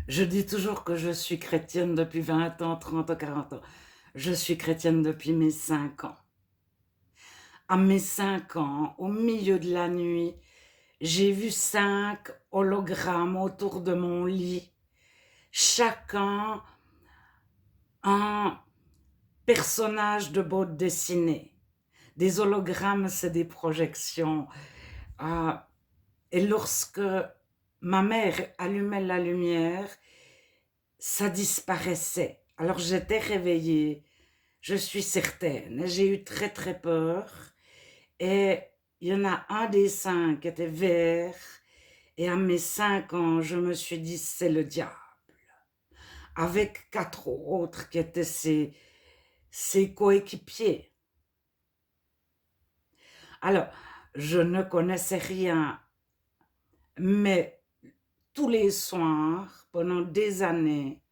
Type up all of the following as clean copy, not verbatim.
Je dis toujours que je suis chrétienne depuis 20 ans, 30 ans, 40 ans. Je suis chrétienne depuis mes 5 ans. À mes 5 ans, au milieu de la nuit, j'ai vu 5 hologrammes autour de mon lit, chacun un personnage de bande dessinée. Des hologrammes, c'est des projections. Euh, et lorsque ma mère allumait la lumière, ça disparaissait. Alors j'étais réveillée, je suis certaine. J'ai eu très très peur. Et il y en a un des 5 qui était vert. Et à mes 5 ans, je me suis dit, c'est le diable. Avec 4 autres qui étaient ses coéquipiers. Alors, je ne connaissais rien, mais tous les soirs, pendant des années,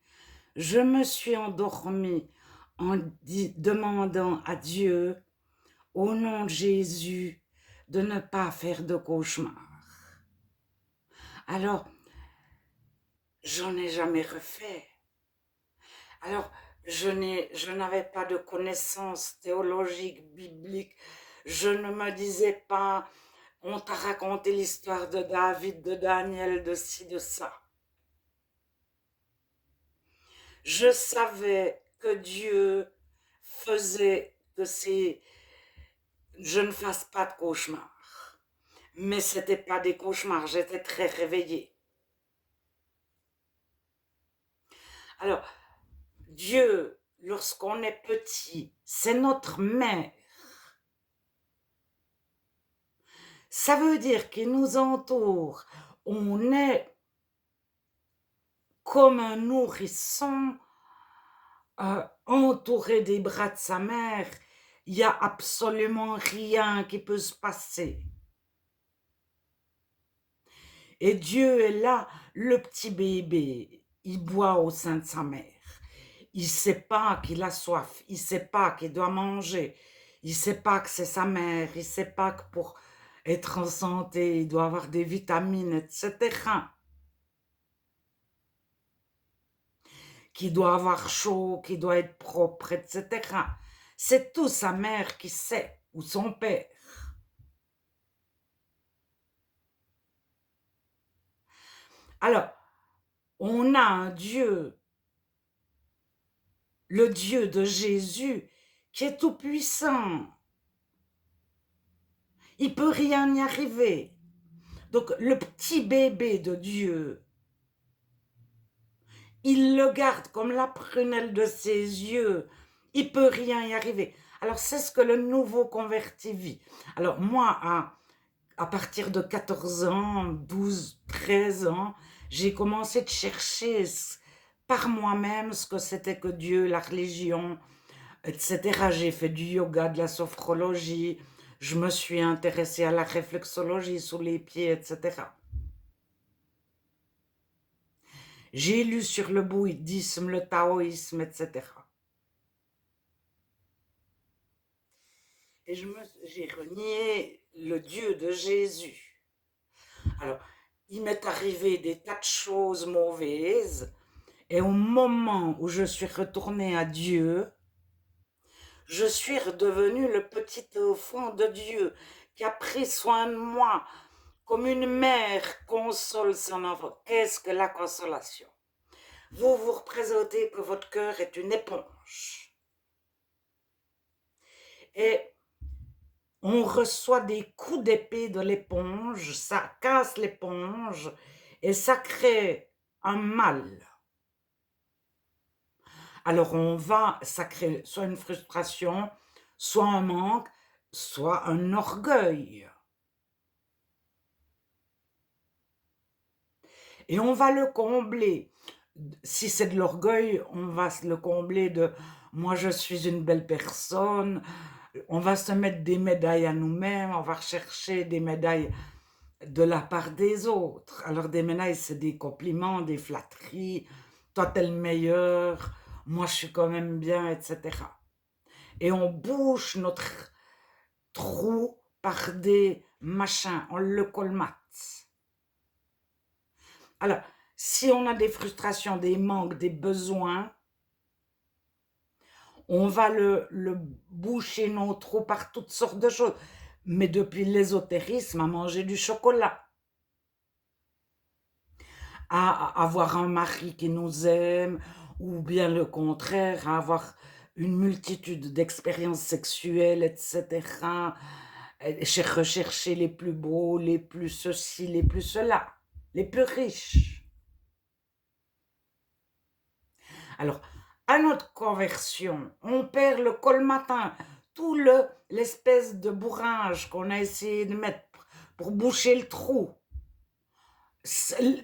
je me suis endormie en demandant à Dieu, au nom de Jésus, de ne pas faire de cauchemar. Alors, j'en ai jamais refait. Alors, je n'avais pas de connaissances théologiques, bibliques. Je ne me disais pas, on t'a raconté l'histoire de David, de Daniel, de ci, de ça. Je savais que Dieu faisait que je ne fasse pas de cauchemars. Mais c'était pas des cauchemars, j'étais très réveillée. Alors, Dieu, lorsqu'on est petit, c'est notre mère. Ça veut dire qu'il nous entoure. On est comme un nourrisson entouré des bras de sa mère. Il n'y a absolument rien qui peut se passer. Et Dieu est là, le petit bébé, il boit au sein de sa mère. Il ne sait pas qu'il a soif, il ne sait pas qu'il doit manger, il ne sait pas que c'est sa mère, il ne sait pas que pour être en santé, il doit avoir des vitamines, etc. Qu'il doit avoir chaud, qu'il doit être propre, etc. C'est tout sa mère qui sait, ou son père. Alors, on a un Dieu, le Dieu de Jésus, qui est tout puissant. Il peut rien y arriver. Donc, le petit bébé de Dieu, il le garde comme la prunelle de ses yeux. Il peut rien y arriver. Alors, c'est ce que le nouveau converti vit. Alors, moi, à partir de 14 ans, 12, 13 ans, j'ai commencé de chercher par moi-même ce que c'était que Dieu, la religion, etc. J'ai fait du yoga, de la sophrologie, je me suis intéressée à la réflexologie sous les pieds, etc. J'ai lu sur le bouddhisme, le taoïsme, etc. Et j'ai renié le Dieu de Jésus. Alors, il m'est arrivé des tas de choses mauvaises, et au moment où je suis retournée à Dieu, je suis redevenue le petit enfant de Dieu qui a pris soin de moi comme une mère console son enfant. Qu'est-ce que la consolation? Vous vous représentez que votre cœur est une éponge. Et on reçoit des coups d'épée de l'éponge, ça casse l'éponge et ça crée un mal. Alors ça crée soit une frustration, soit un manque, soit un orgueil. Et on va le combler. Si c'est de l'orgueil, on va le combler de moi je suis une belle personne. On va se mettre des médailles à nous-mêmes, on va rechercher des médailles de la part des autres. Alors des médailles, c'est des compliments, des flatteries. Toi, t'es le meilleur, moi je suis quand même bien, etc. Et on bouche notre trou par des machins, on le colmate. Alors, Si on a des frustrations, des manques, des besoins, on va le boucher nos trous par toutes sortes de choses. Mais depuis l'ésotérisme, à manger du chocolat, à avoir un mari qui nous aime, ou bien le contraire, à avoir une multitude d'expériences sexuelles, etc. Rechercher les plus beaux, les plus ceci, les plus cela, les plus riches. Alors, à notre conversion, on perd le colmatin, tout l'espèce de bourrage qu'on a essayé de mettre pour boucher le trou.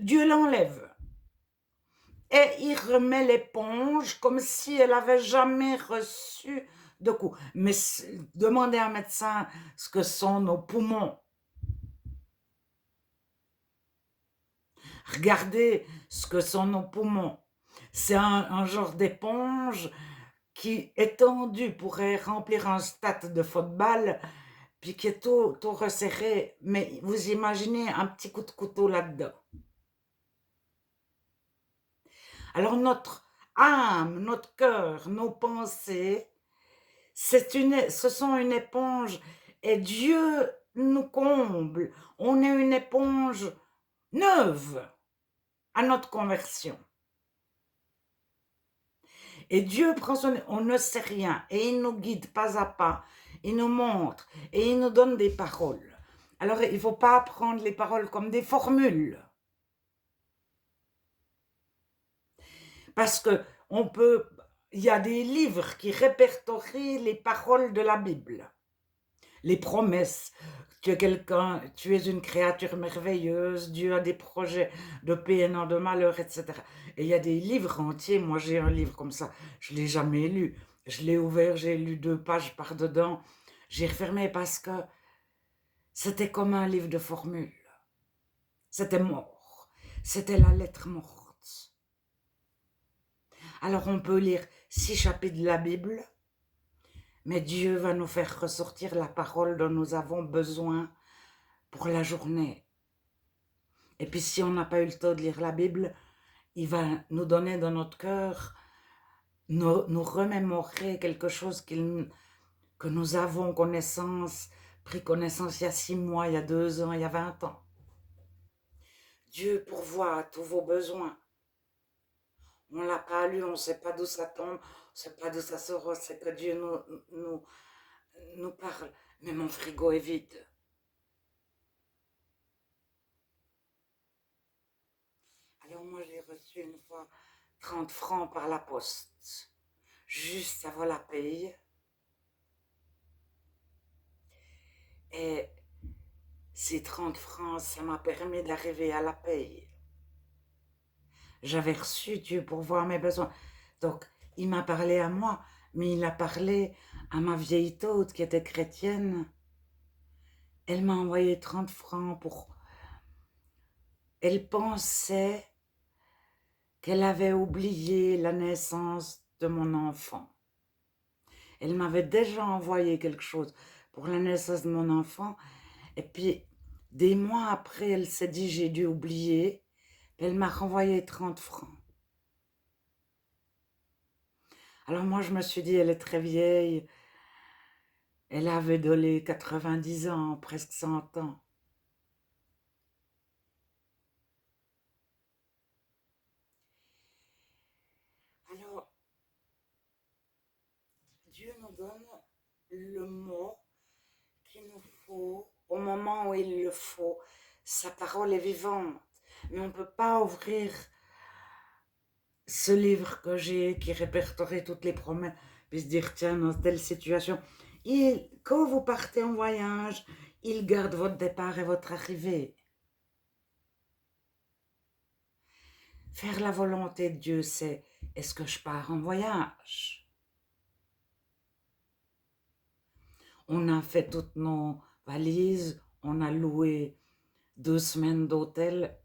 Dieu l'enlève. Et il remet l'éponge comme si elle avait jamais reçu de coup. Mais demandez à un médecin ce que sont nos poumons. Regardez ce que sont nos poumons. C'est un genre d'éponge qui, étendu, pourrait remplir un stade de football, puis qui est tout resserré. Mais vous imaginez un petit coup de couteau là-dedans. Alors notre âme, notre cœur, nos pensées, ce sont une éponge et Dieu nous comble. On est une éponge neuve à notre conversion. Et Dieu prend on ne sait rien et il nous guide pas à pas, il nous montre et il nous donne des paroles. Alors il ne faut pas prendre les paroles comme des formules. Parce que il y a des livres qui répertorient les paroles de la Bible, les promesses. Tu es quelqu'un, tu es une créature merveilleuse, Dieu a des projets de paix et non de malheur, etc. Et il y a des livres entiers, moi j'ai un livre comme ça, je ne l'ai jamais lu. Je l'ai ouvert, j'ai lu 2 pages par dedans, j'ai refermé parce que c'était comme un livre de formules. C'était mort, c'était la lettre morte. Alors on peut lire 6 chapitres de la Bible, mais Dieu va nous faire ressortir la parole dont nous avons besoin pour la journée. Et puis si on n'a pas eu le temps de lire la Bible, il va nous donner dans notre cœur, nous remémorer quelque chose que nous avons pris connaissance il y a 6 mois, il y a 2 ans, il y a 20 ans. Dieu pourvoit à tous vos besoins. On ne l'a pas lu, on ne sait pas d'où ça tombe, on ne sait pas d'où ça sort, c'est que Dieu nous parle. Mais mon frigo est vide. Alors moi, j'ai reçu une fois 30 francs par la poste, juste avant la paye. Et ces 30 francs, ça m'a permis d'arriver à la paye. J'avais reçu Dieu pour voir mes besoins. Donc, il m'a parlé à moi, mais il a parlé à ma vieille tante qui était chrétienne. Elle m'a envoyé 30 francs pour... Elle pensait qu'elle avait oublié la naissance de mon enfant. Elle m'avait déjà envoyé quelque chose pour la naissance de mon enfant. Et puis, des mois après, elle s'est dit, j'ai dû oublier. Elle m'a renvoyé 30 francs. Alors moi, je me suis dit, elle est très vieille. Elle avait donné 90 ans, presque 100 ans. Alors, Dieu nous donne le mot qu'il nous faut au moment où il le faut. Sa parole est vivante. Mais on ne peut pas ouvrir ce livre que j'ai qui répertorie toutes les promesses, puis se dire, tiens, dans telle situation. Quand vous partez en voyage, il garde votre départ et votre arrivée. Faire la volonté de Dieu, c'est, est-ce que je pars en voyage? On a fait toutes nos valises, on a loué 2 semaines d'hôtel.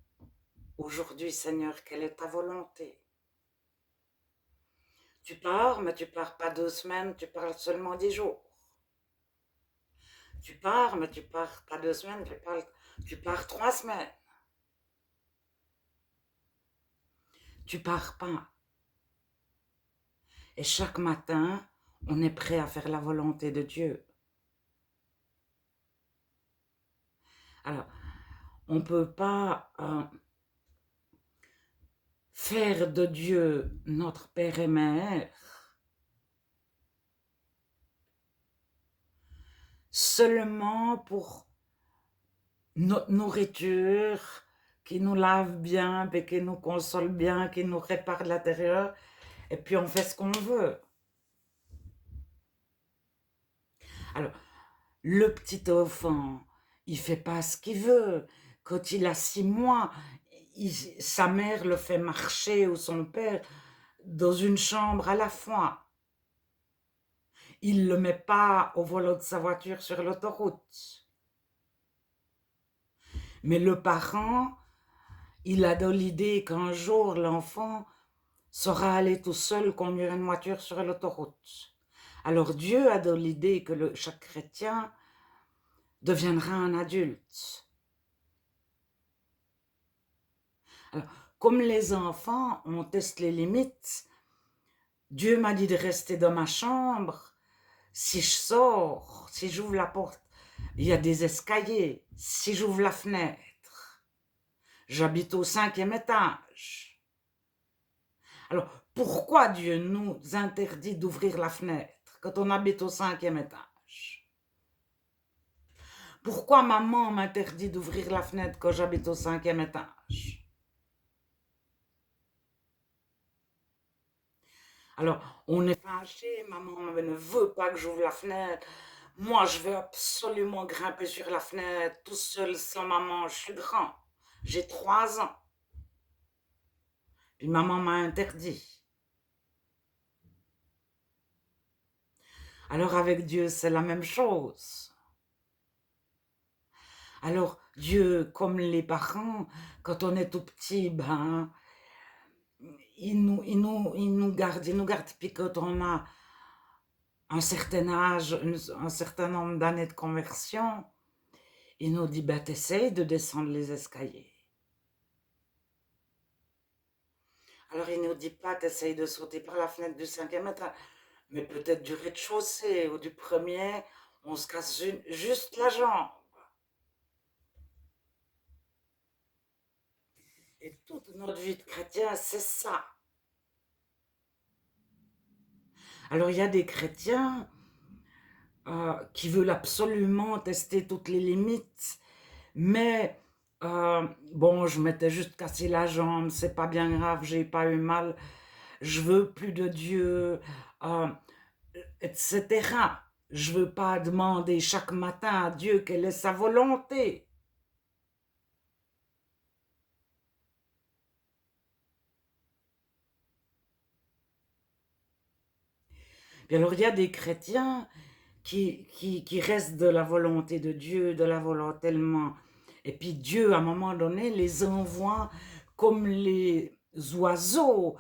Aujourd'hui, Seigneur, quelle est ta volonté? Tu pars, mais tu pars pas 2 semaines, tu pars seulement 10 jours. Tu pars, mais tu pars pas 2 semaines, tu pars 3 semaines. tu pars pas. Et chaque matin, on est prêt à faire la volonté de Dieu. Alors, on ne peut pas faire de Dieu notre Père et Mère seulement pour notre nourriture qui nous lave bien, et qui nous console bien, qui nous répare de l'intérieur, et puis on fait ce qu'on veut. Alors, le petit enfant, il fait pas ce qu'il veut. Quand il a 6 mois, sa mère le fait marcher, ou son père, dans une chambre à la fois. Il ne le met pas au volant de sa voiture sur l'autoroute. Mais le parent, il a dans l'idée qu'un jour, l'enfant saura aller tout seul conduire une voiture sur l'autoroute. Alors Dieu a dans l'idée que chaque chrétien deviendra un adulte. Alors, comme les enfants, on teste les limites. Dieu m'a dit de rester dans ma chambre. Si je sors, si j'ouvre la porte, il y a des escaliers. Si j'ouvre la fenêtre, j'habite au 5e étage. Alors, pourquoi Dieu nous interdit d'ouvrir la fenêtre quand on habite au 5e étage? Pourquoi maman m'interdit d'ouvrir la fenêtre quand j'habite au 5e étage? Alors, on est fâché, maman ne veut pas que j'ouvre la fenêtre. Moi, je veux absolument grimper sur la fenêtre, tout seul, sans maman. Je suis grand. J'ai 3 ans. Puis maman m'a interdit. Alors avec Dieu, c'est la même chose. Alors Dieu, comme les parents, quand on est tout petit, ben, il nous garde. Puis quand on a un certain âge, un certain nombre d'années de conversion, il nous dit, ben, t'essayes de descendre les escaliers. Alors il nous dit pas, t'essayes de sauter par la fenêtre du 5e étage, mais peut-être du rez-de-chaussée ou du premier, on se casse juste la jambe. Et toute notre vie de chrétien, c'est ça. Alors il y a des chrétiens qui veulent absolument tester toutes les limites, mais bon, je m'étais juste cassé la jambe, c'est pas bien grave, j'ai pas eu mal, je veux plus de Dieu, euh, etc. Je veux pas demander chaque matin à Dieu quelle est sa volonté. Puis alors il y a des chrétiens qui restent de la volonté de Dieu, de la volonté tellement. Et puis Dieu, à un moment donné, les envoie comme les oiseaux,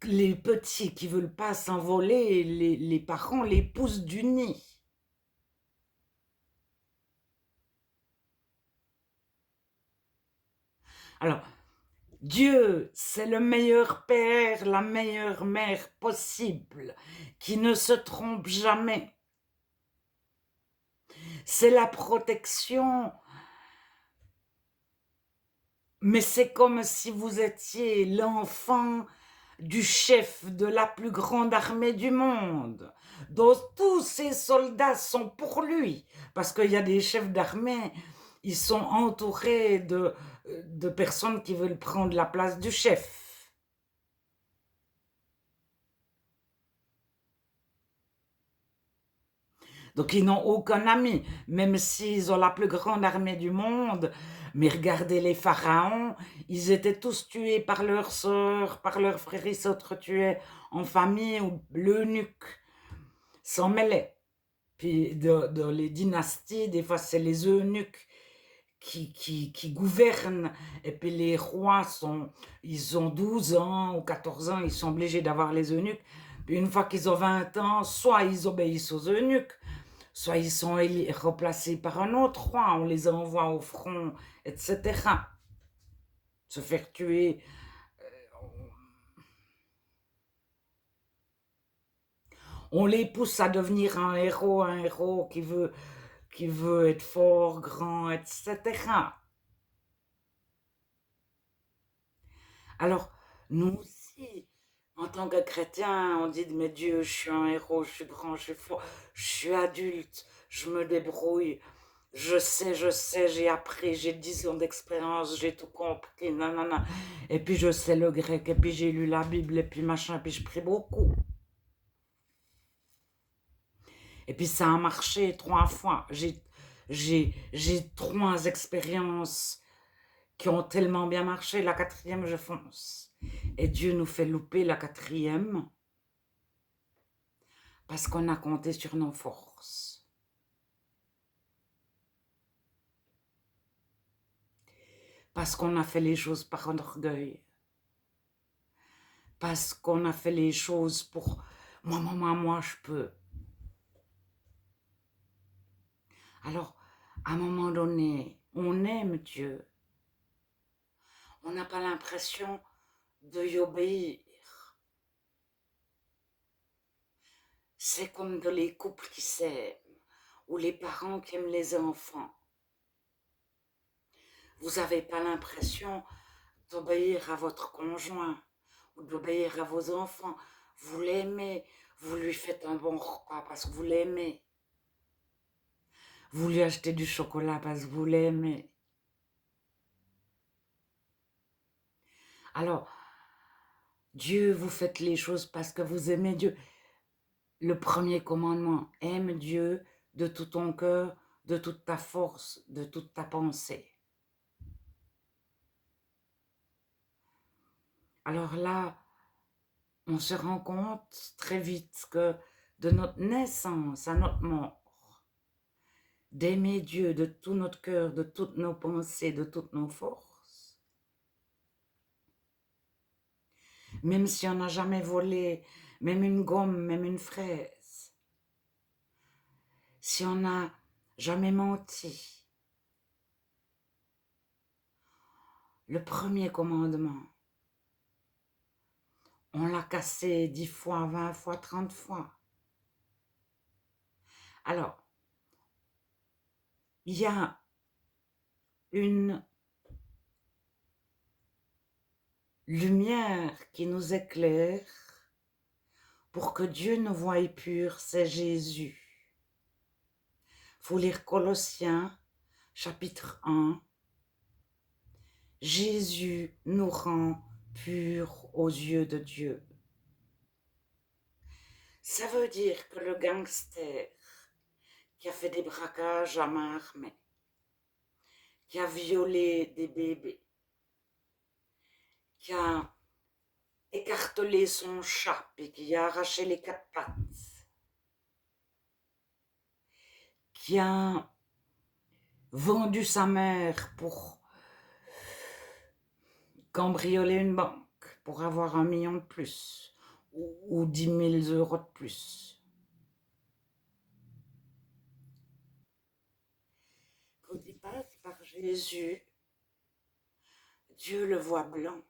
les petits qui veulent pas s'envoler, les parents les poussent du nid. Alors, Dieu, c'est le meilleur père, la meilleure mère possible, qui ne se trompe jamais. C'est la protection. Mais c'est comme si vous étiez l'enfant du chef de la plus grande armée du monde, dont tous ces soldats sont pour lui, parce qu'il y a des chefs d'armée, ils sont entourés de personnes qui veulent prendre la place du chef. Donc ils n'ont aucun ami, même s'ils ont la plus grande armée du monde. Mais regardez les pharaons, ils étaient tous tués par leurs sœurs, par leurs frères, ils s'entretuaient en famille, ou l'eunuque s'en mêlait. Puis dans les dynasties, des fois c'est les eunuques qui gouvernent, et puis les rois ils ont 12 ans ou 14 ans, ils sont obligés d'avoir les eunuques. Puis une fois qu'ils ont 20 ans, soit ils obéissent aux eunuques, soit ils sont remplacés par un autre roi, on les envoie au front, etc. Se faire tuer On les pousse à devenir un héros qui veut être fort, grand, etc. Alors, nous aussi, en tant que chrétiens, on dit, mais Dieu, je suis un héros, je suis grand, je suis fort, je suis adulte, je me débrouille, je sais, j'ai appris, j'ai 10 ans d'expérience, j'ai tout compris, nanana. Et puis je sais le grec, et puis j'ai lu la Bible, et puis machin, et puis je prie beaucoup. Et puis ça a marché 3 fois. J'ai 3 expériences qui ont tellement bien marché. La quatrième, je fonce. Et Dieu nous fait louper la quatrième parce qu'on a compté sur nos forces. Parce qu'on a fait les choses par orgueil. Parce qu'on a fait les choses pour moi, je peux. Alors, à un moment donné, on aime Dieu. On n'a pas l'impression de y obéir. C'est comme dans les couples qui s'aiment, ou les parents qui aiment les enfants. Vous n'avez pas l'impression d'obéir à votre conjoint ou d'obéir à vos enfants. Vous l'aimez, vous lui faites un bon repas parce que vous l'aimez. Vous lui achetez du chocolat parce que vous l'aimez. Alors, Dieu, vous faites les choses parce que vous aimez Dieu. Le premier commandement, aime Dieu de tout ton cœur, de toute ta force, de toute ta pensée. Alors là, on se rend compte très vite que de notre naissance à notre mort, d'aimer Dieu de tout notre cœur, de toutes nos pensées, de toutes nos forces, même si on n'a jamais volé, même une gomme, même une fraise, si on n'a jamais menti, le premier commandement, on l'a cassé 10 fois, 20 fois, 30 fois. Alors, il y a une lumière qui nous éclaire pour que Dieu nous voie purs, c'est Jésus. Il faut lire Colossiens, chapitre 1. Jésus nous rend purs aux yeux de Dieu. Ça veut dire que le gangster qui a fait des braquages à main armée, qui a violé des bébés, qui a écartelé son chat et qui a arraché les 4 pattes, qui a vendu sa mère pour cambrioler une banque, pour avoir 1 million de plus ou 10 000 euros de plus. Quand il passe par Jésus, Dieu le voit blanc.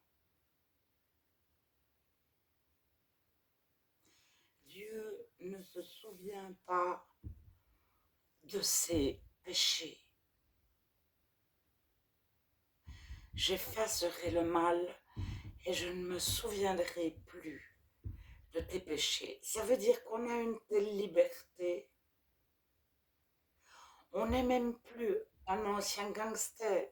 Dieu ne se souvient pas de ses péchés. J'effacerai le mal et je ne me souviendrai plus de tes péchés. Ça veut dire qu'on a une telle liberté. On n'est même plus un ancien gangster,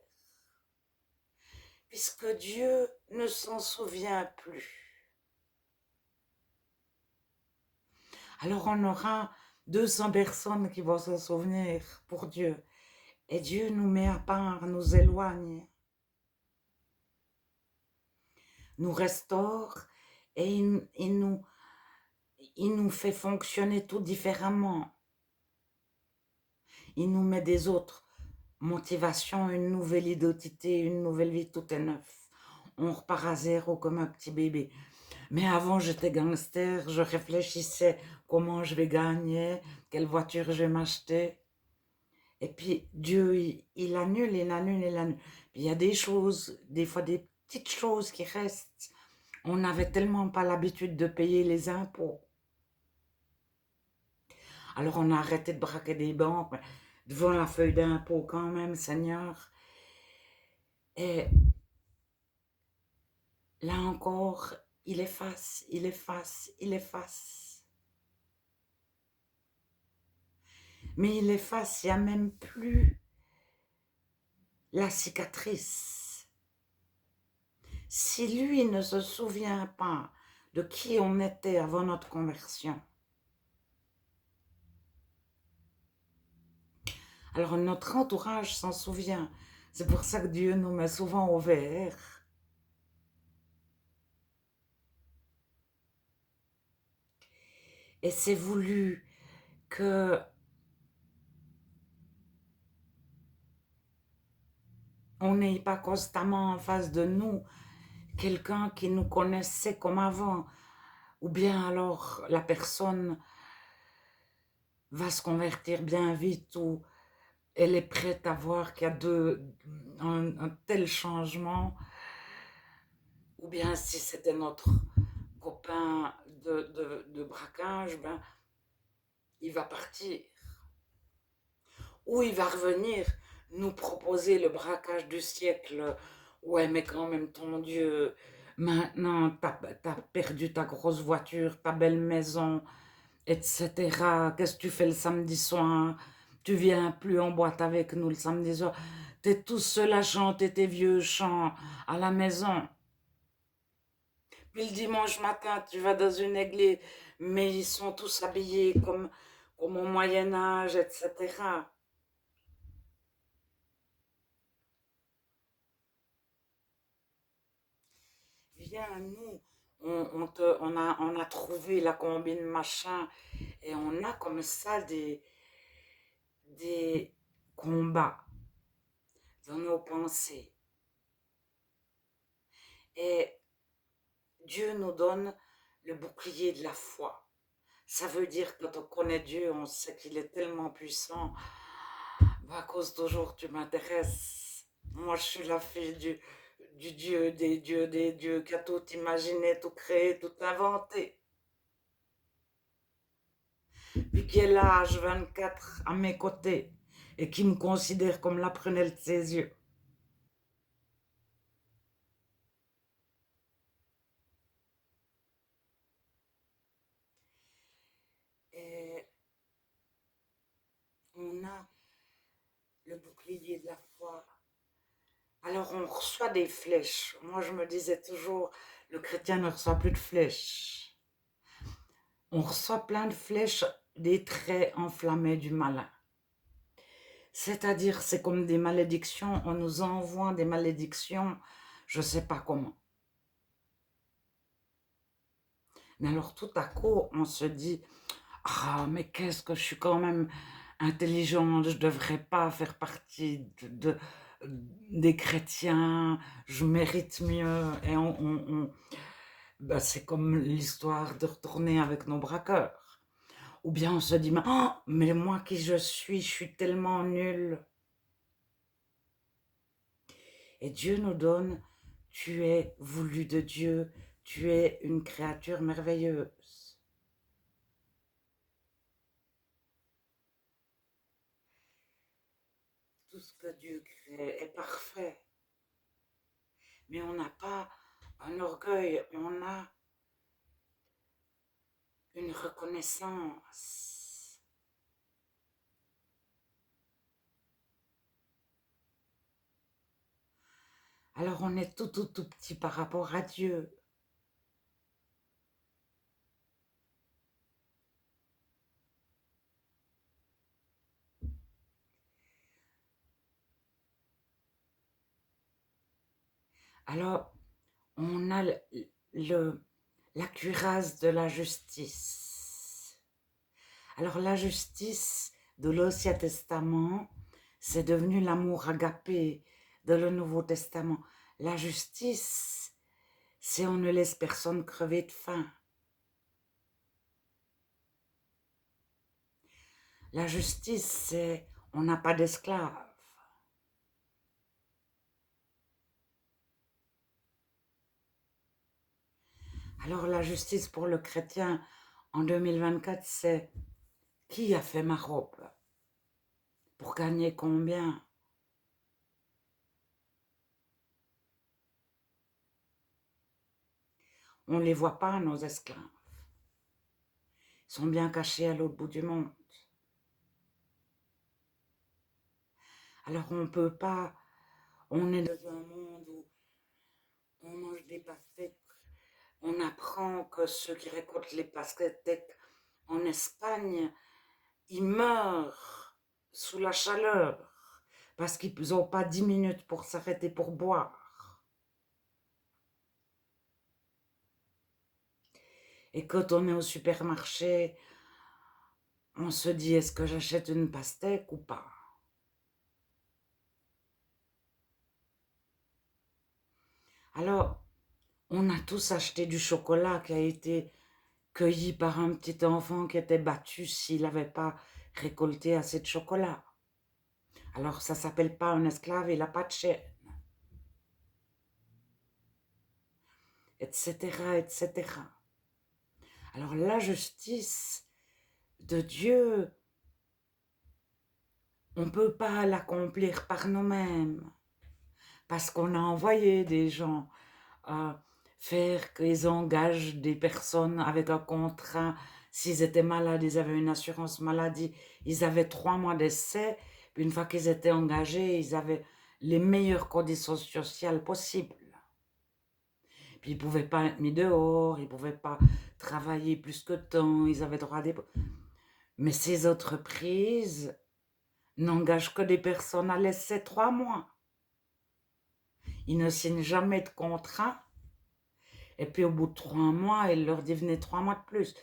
puisque Dieu ne s'en souvient plus. Alors on aura 200 personnes qui vont s'en souvenir pour Dieu. Et Dieu nous met à part, nous éloigne, nous restaure et il nous fait fonctionner tout différemment. Il nous met des autres motivations, une nouvelle identité, une nouvelle vie, tout est neuf. On repart à zéro comme un petit bébé. Mais avant, j'étais gangster, je réfléchissais comment je vais gagner, quelle voiture je vais m'acheter. Et puis Dieu, il annule, il annule, il annule. Puis il y a des choses, des fois des petites choses qui restent. On n'avait tellement pas l'habitude de payer les impôts. Alors on a arrêté de braquer des banques, mais devant la feuille d'impôt quand même, Seigneur. Et là encore, il efface, il efface, il efface. Mais il efface, il n'y a même plus la cicatrice. Si lui ne se souvient pas de qui on était avant notre conversion, alors notre entourage s'en souvient. C'est pour ça que Dieu nous met souvent au vert. Et c'est voulu que on n'ait pas constamment en face de nous quelqu'un qui nous connaissait comme avant. Ou bien alors la personne va se convertir bien vite ou elle est prête à voir qu'il y a un tel changement. Ou bien si c'était notre copain de braquage, ben, il va partir. Ou il va revenir nous proposer le braquage du siècle. Ouais, mais quand même, ton Dieu, maintenant, t'as perdu ta grosse voiture, ta belle maison, etc. Qu'est-ce que tu fais le samedi soir? Tu viens plus en boîte avec nous le samedi soir. T'es tout seul à chanter tes vieux chants à la maison. Puis le dimanche matin, tu vas dans une église, mais ils sont tous habillés comme au Moyen Âge, etc. Viens, nous, on a trouvé la combine machin, et on a comme ça des combats dans nos pensées. Et Dieu nous donne le bouclier de la foi. Ça veut dire que quand on connaît Dieu, on sait qu'il est tellement puissant. À cause toujours, tu m'intéresses. Moi, je suis la fille du Dieu, des dieux, qui a tout imaginé, tout créé, tout inventé. Puis qui est là, H24, à mes côtés, et qui me considère comme la prunelle de ses yeux. Et on a le bouclier de la foi. Alors on reçoit des flèches. Moi, je me disais toujours, le chrétien ne reçoit plus de flèches. On reçoit plein de flèches, des traits enflammés du malin. C'est-à-dire, c'est comme des malédictions, on nous envoie des malédictions, je ne sais pas comment. Mais alors tout à coup, on se dit, ah, mais qu'est-ce que je suis quand même intelligente, je ne devrais pas faire partie des chrétiens, je mérite mieux. Et ben, c'est comme l'histoire de retourner avec nos braqueurs. Ou bien on se dit, oh, mais moi qui je suis tellement nulle. Et Dieu nous donne, tu es voulu de Dieu, tu es une créature merveilleuse. Tout ce que Dieu crée est parfait. Mais on n'a pas un orgueil, on a une reconnaissance. Alors on est tout petit par rapport à Dieu. Alors on a la cuirasse de la justice. Alors la justice de l'Ancien Testament, c'est devenu l'amour agapé de le Nouveau Testament. La justice, c'est on ne laisse personne crever de faim. La justice, c'est on n'a pas d'esclaves. Alors la justice pour le chrétien en 2024, c'est Qui a fait ma robe? Pour gagner combien? On ne les voit pas, nos esclaves. Ils sont bien cachés à l'autre bout du monde. Alors on ne peut pas, on est dans un monde où on mange des pastèques. On apprend que ceux qui récoltent les pastèques en Espagne, ils meurent sous la chaleur parce qu'ils n'ont pas 10 minutes pour s'arrêter pour boire. Et quand on est au supermarché, on se dit, est-ce que j'achète une pastèque ou pas? Alors, on a tous acheté du chocolat qui a été cueilli par un petit enfant qui était battu s'il n'avait pas récolté assez de chocolat. Alors, ça ne s'appelle pas un esclave, il n'a pas de chaîne. Etc., etc. Alors, la justice de Dieu, on ne peut pas l'accomplir par nous-mêmes. Parce qu'on a envoyé des gens à faire qu'ils engagent des personnes avec un contrat. S'ils étaient malades, ils avaient une assurance maladie. Ils avaient 3 mois d'essai. Puis une fois qu'ils étaient engagés, ils avaient les meilleures conditions sociales possibles. Puis ils ne pouvaient pas être mis dehors, ils ne pouvaient pas travailler plus que temps, ils avaient droit à des... Mais ces entreprises n'engagent que des personnes à l'essai 3 mois. Ils ne signent jamais de contrat. Et puis au bout de 3 mois, il leur dit venez 3 mois de plus.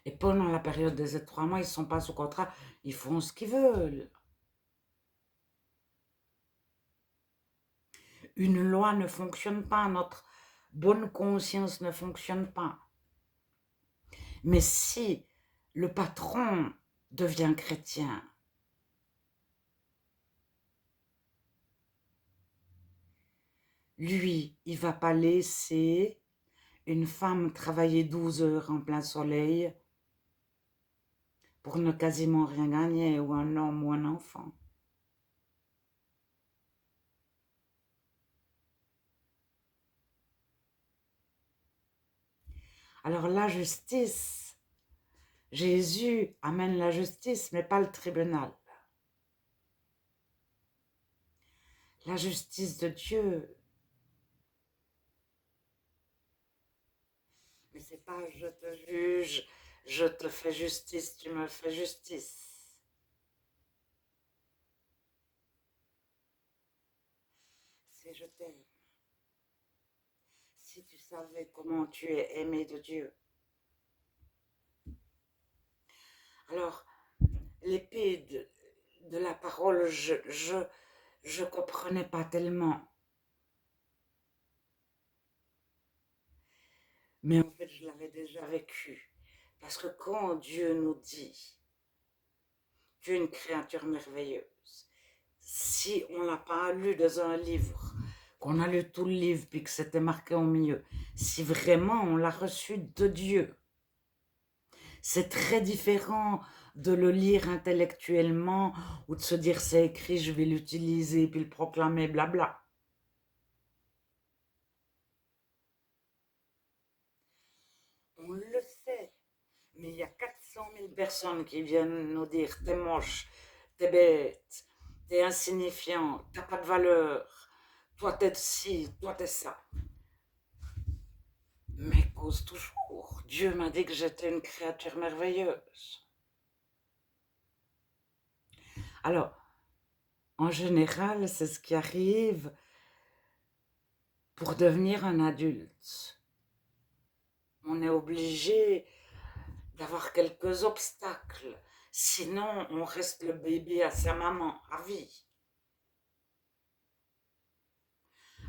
Et pendant la période des 3 mois, ils ne sont pas sous contrat, ils font ce qu'ils veulent. Une loi ne fonctionne pas, notre bonne conscience ne fonctionne pas. Mais si le patron devient chrétien, lui, il ne va pas laisser une femme travailler 12 heures en plein soleil pour ne quasiment rien gagner, ou un homme ou un enfant. Alors la justice, Jésus amène la justice, mais pas le tribunal. La justice de Dieu. Mais c'est pas je te juge, je te fais justice, tu me fais justice. C'est je t'aime. Si tu savais comment tu es aimé de Dieu. Alors, l'épée de la parole, je comprenais pas tellement. Mais en fait, je l'avais déjà vécu. Parce que quand Dieu nous dit, tu es une créature merveilleuse, si on l'a pas lu dans un livre, qu'on a lu tout le livre puis que c'était marqué au milieu, si vraiment on l'a reçu de Dieu, c'est très différent de le lire intellectuellement ou de se dire c'est écrit, je vais l'utiliser puis le proclamer, blabla. On le sait, mais il y a 400 000 personnes qui viennent nous dire t'es moche, t'es bête, t'es insignifiant, t'as pas de valeur, toi t'es ci, toi t'es ça. Mais cause toujours, Dieu m'a dit que j'étais une créature merveilleuse. Alors, en général, c'est ce qui arrive pour devenir un adulte. On est obligé d'avoir quelques obstacles, sinon on reste le bébé à sa maman à vie.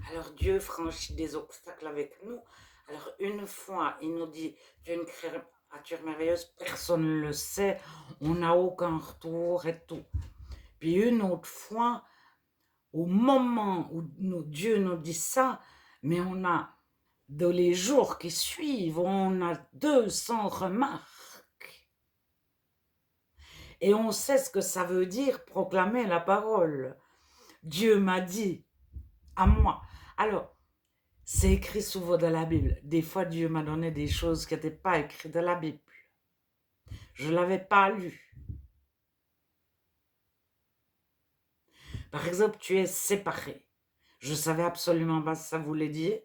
Alors Dieu franchit des obstacles avec nous. Alors une fois, il nous dit, tu es une créature merveilleuse, personne ne le sait, on n'a aucun retour et tout. Puis une autre fois, au moment où Dieu nous dit ça, mais on a, dans les jours qui suivent, on a 200 remarques. Et on sait ce que ça veut dire proclamer la parole. Dieu m'a dit à moi. Alors, c'est écrit souvent dans la Bible. Des fois, Dieu m'a donné des choses qui n'étaient pas écrites dans la Bible. Je ne l'avais pas lu. Par exemple, tu es séparé. Je ne savais absolument pas ce que ça voulait dire.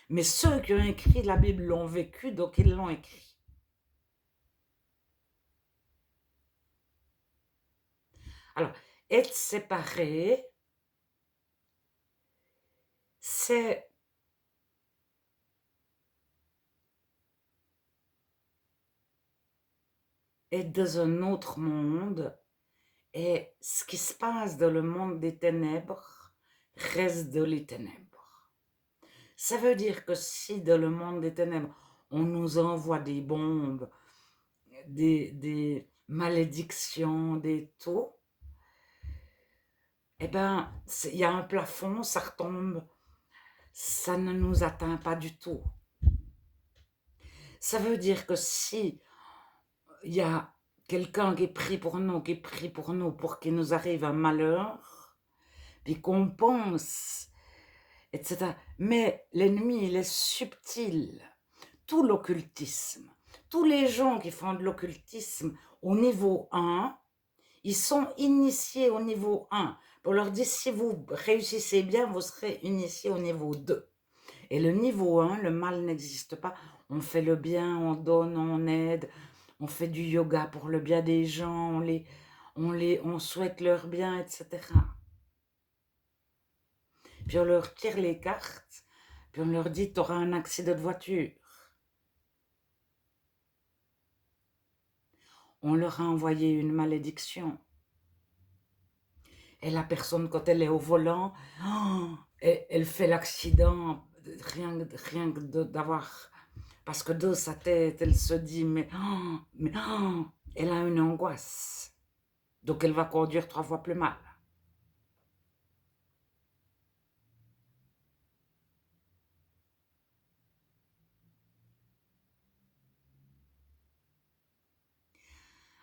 Mais ceux qui ont écrit la Bible l'ont vécu, donc ils l'ont écrit. Alors, être séparé, c'est être dans un autre monde et ce qui se passe dans le monde des ténèbres reste dans les ténèbres. Ça veut dire que si dans le monde des ténèbres, on nous envoie des bombes, des malédictions, des tout, eh ben, il y a un plafond, ça retombe, ça ne nous atteint pas du tout. Ça veut dire que si il y a quelqu'un qui prie pour nous, pour qu'il nous arrive un malheur, puis qu'on pense, etc. Mais l'ennemi, il est subtil. Tout l'occultisme, tous les gens qui font de l'occultisme au niveau 1, ils sont initiés au niveau 1. On leur dit, si vous réussissez bien, vous serez initiés au niveau 2. Et le niveau 1, le mal n'existe pas. On fait le bien, on donne, on aide, on fait du yoga pour le bien des gens, on souhaite leur bien, etc. Puis on leur tire les cartes, puis on leur dit, tu auras un accident de voiture. On leur a envoyé une malédiction. Et la personne, quand elle est au volant, oh, elle fait l'accident, rien que d'avoir... Parce que dans sa tête, elle se dit, elle a une angoisse. Donc elle va conduire 3 fois plus mal.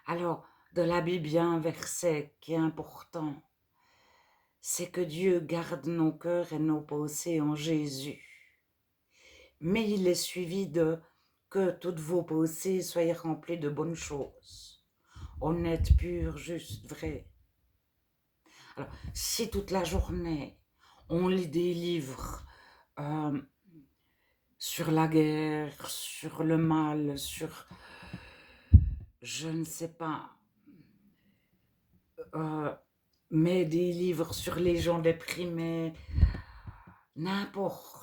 Alors, de la Bible, il y a un verset qui est important. C'est que Dieu garde nos cœurs et nos pensées en Jésus. Mais il est suivi de que toutes vos pensées soient remplies de bonnes choses. Honnêtes, pures, justes, vraies. Alors, si toute la journée, on lit des livres euh, sur la guerre, sur le mal, sur, je ne sais pas, mais des livres sur les gens déprimés, n'importe.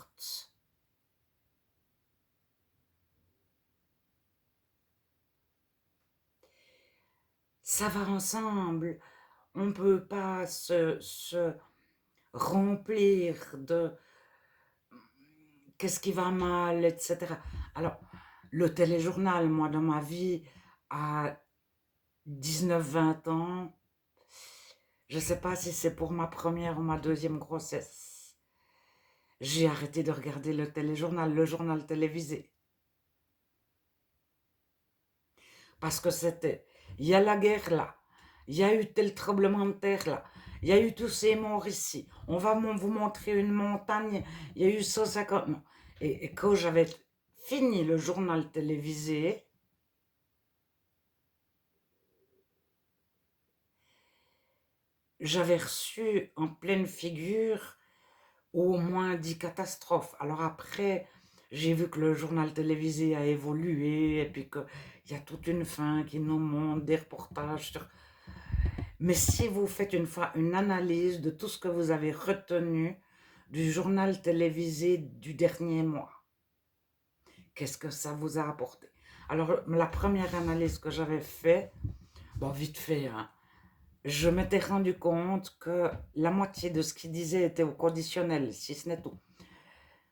Ça va ensemble. On ne peut pas se remplir de qu'est-ce qui va mal, etc. Alors, le téléjournal, moi, dans ma vie, à 19-20 ans, je ne sais pas si c'est pour ma première ou ma deuxième grossesse, j'ai arrêté de regarder le téléjournal, le journal télévisé. Parce que c'était, il y a la guerre là, il y a eu tel tremblement de terre là, il y a eu tous ces morts ici, on va vous montrer une montagne, il y a eu 150... Non. Et quand j'avais fini le journal télévisé, j'avais reçu en pleine figure au moins 10 catastrophes. Alors après, j'ai vu que le journal télévisé a évolué et puis qu'il y a toute une fin qui nous montre des reportages sur... Mais si vous faites une analyse de tout ce que vous avez retenu du journal télévisé du dernier mois, qu'est-ce que ça vous a apporté? Alors, la première analyse que j'avais faite, bon, vite fait, hein, je m'étais rendu compte que la moitié de ce qu'il disait était au conditionnel, si ce n'est tout.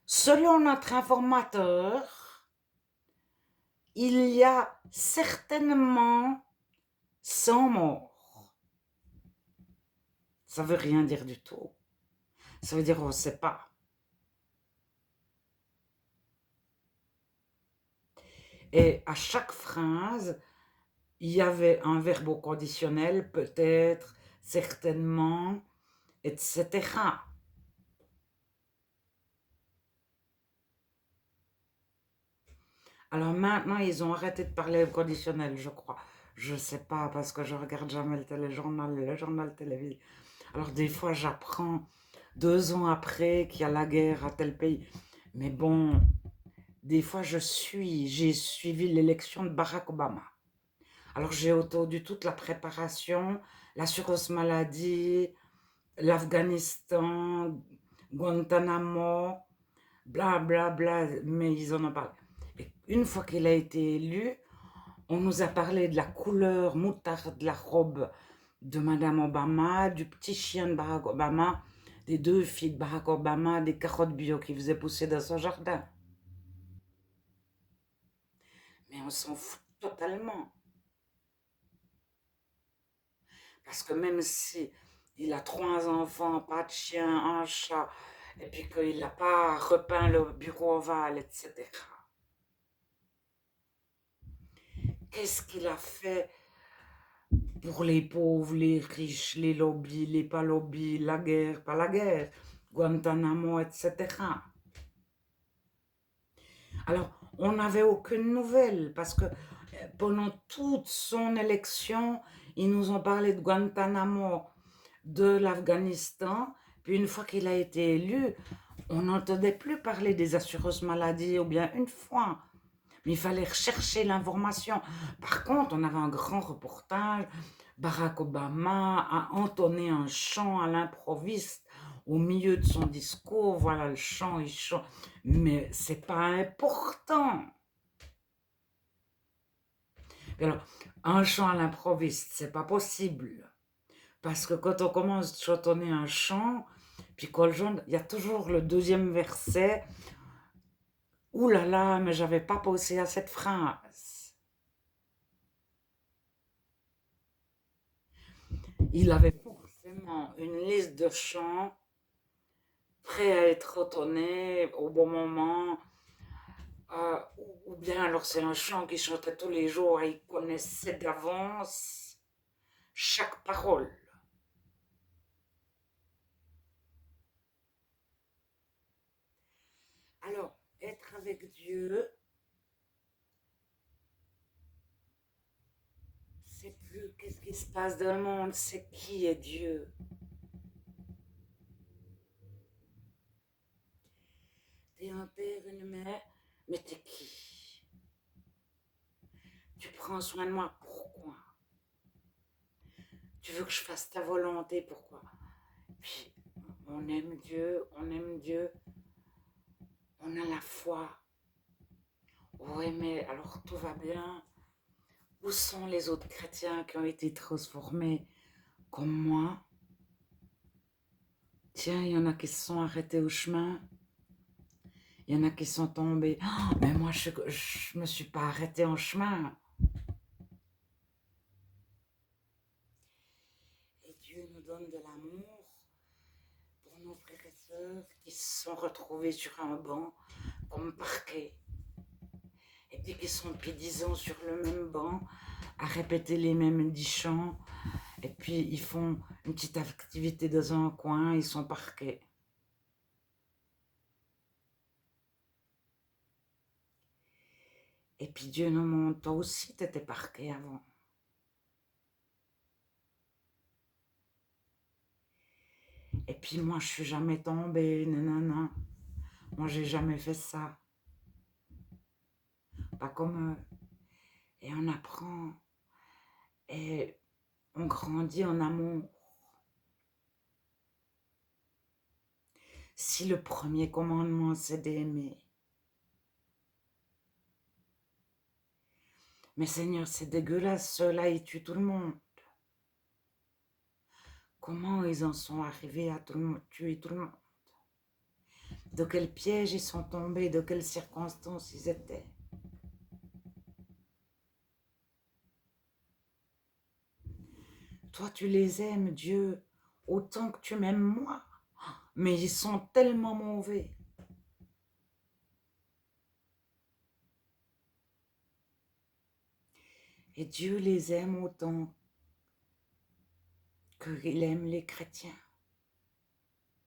Selon notre informateur, il y a certainement 100 morts. Ça veut rien dire du tout. Ça veut dire on ne sait pas. Et à chaque phrase, il y avait un verbe au conditionnel, peut-être, certainement, etc. Alors maintenant, ils ont arrêté de parler au conditionnel, je crois. Je sais pas, parce que je regarde jamais le journal télévisé. Alors des fois, j'apprends 2 ans après qu'il y a la guerre à tel pays. Mais bon, des fois, j'ai suivi l'élection de Barack Obama. Alors j'ai entendu toute la préparation, l'assurance maladie, l'Afghanistan, Guantanamo, bla bla bla, mais ils en ont parlé. Et une fois qu'il a été élu, on nous a parlé de la couleur moutarde de la robe de Madame Obama, du petit chien de Barack Obama, des 2 filles de Barack Obama, des carottes bio qu'il faisait pousser dans son jardin. Mais on s'en fout totalement. Parce que même si il a 3 enfants, pas de chien, un chat, et puis qu'il n'a pas repeint le bureau ovale, etc. Qu'est-ce qu'il a fait pour les pauvres, les riches, les lobbies, les pas lobbies, la guerre, pas la guerre, Guantanamo, etc. Alors, on n'avait aucune nouvelle parce que pendant toute son élection, ils nous ont parlé de Guantanamo, de l'Afghanistan, puis une fois qu'il a été élu, on n'entendait plus parler des assurances maladie, ou bien une fois. Mais il fallait rechercher l'information. Par contre, on avait un grand reportage. Barack Obama a entonné un chant à l'improviste au milieu de son discours. Voilà le chant, il chante. Mais c'est pas important. Et alors, un chant à l'improviste, c'est pas possible. Parce que quand on commence à chantonner un chant, puis quand il y a toujours le deuxième verset. Ouh là là, mais j'avais pas pensé à cette phrase. Il avait forcément une liste de chants prêts à être entonnés au bon moment. Ou bien alors c'est un chant qu'il chantait tous les jours et il connaissait d'avance chaque parole. Alors, être avec Dieu, c'est plus qu'est-ce qui se passe dans le monde, c'est qui est Dieu. T'es un père, une mère, mais t'es qui? Tu prends soin de moi, pourquoi? Tu veux que je fasse ta volonté, pourquoi? Puis, on aime Dieu, on a la foi. Oui, mais alors tout va bien. Où sont les autres chrétiens qui ont été transformés comme moi? Tiens, il y en a qui se sont arrêtés au chemin. Il y en a qui sont tombés. Oh, mais moi, je me suis pas arrêtée en chemin. Et Dieu nous donne de l'amour pour nos frères et sœurs qui se sont retrouvés sur un banc comme parquet. Et puis qui sont depuis 10 ans sur le même banc à répéter les mêmes 10 chants. Et puis ils font une petite activité dans un coin, ils sont parqués. Et puis Dieu nous montre, toi aussi t'étais parqué avant. Et puis moi je suis jamais tombée, nanana. Moi j'ai jamais fait ça. Pas comme eux. Et on apprend. Et on grandit en amour. Si le premier commandement c'est d'aimer. Mais Seigneur, c'est dégueulasse, ceux-là ils tuent tout le monde. Comment ils en sont arrivés à tuer tout le monde? De quel piège ils sont tombés? De quelles circonstances ils étaient? Toi, tu les aimes, Dieu, autant que tu m'aimes moi. Mais ils sont tellement mauvais. Et Dieu les aime autant qu'il aime les chrétiens.